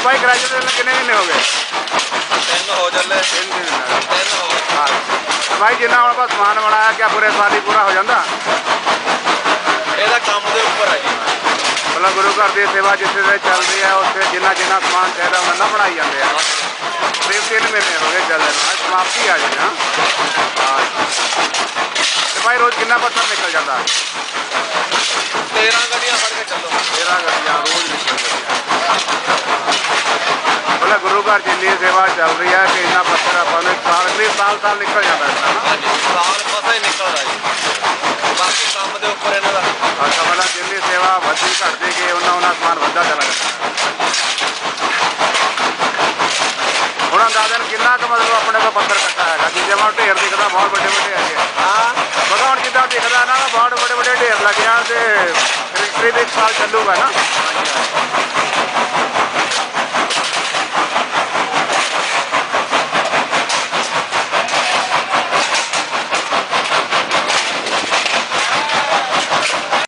सफाई ग्रेजुएट कितने महीने हो गए? 3 हो चले। 3 महीने। 3 हो गए। हाँ भाई जिन्ना हम आप समान बनाया क्या पूरे साल ही पूरा हो जाता? ਇਹਦਾ ਕੰਮ ਦੇ ਉੱਪਰ ਹੈ ਜੀ। मतलब गुरु घर की सेवा जिथे चल रही है उत्थे जिन्ना जिन्ना समान चाहिए उन्ना बनाई जाते हैं। करीब 3 महीने हो गए चल रहे समाप्ति आ जाए। हाँ तो भाई रोज कितना पत्थर निकल जाता? 13 ਗੱਡੀਆਂ ਫੜ ਕੇ ਚੱਲੋ। 13 गड्डियाँ रोज निकल जाती हैं। मतलब गुरु घर जिन्नी सेवा चल रही है कि इन्ना पत्थर अपन साल करीब साल निकल जाता है। ਹਾਂਜੀ ਸਾਲ ਮਸਾਂ ਹੀ ਨਿਕਲਦਾ ਜੀ। ਬਾਕੀ ਕੰਮ ਦੇ ਉੱਪਰ ਇਹਨਾਂ ਦਾ। अच्छा मतलब जिन्नी सेवा बढ़ती घटती गई उन्ना समान बढ़ता चला जाता। ਹੁਣ ਅੰਦਾਜ਼ਨ ਕਿੰਨਾ ਕੁ ਮਤਲਬ ਆਪਣੇ ਕੋਲ ਪੱਥਰ ਇਕੱਠਾ ਹੈਗਾ ਜੀ? ਜਿਵੇਂ ਢੇਰ ਦਿਖਦਾ ਬਹੁਤ ਵੱਡੇ ਵੱਡੇ ਹੈਗੇ। ਹਾਂ ਬਗਾ ਹੁਣ ਜਿੱਦਾਂ ਦਿਖਦਾ ਨਾ ਬਹੁਤ ਵੱਡੇ ਵੱਡੇ ਢੇਰ ਲੱਗ ਜਾਣ ਤੇ ਫੈਕਟਰੀ ਦੇ 1 ਸਾਲ ਚੱਲੂਗਾ ਨਾ।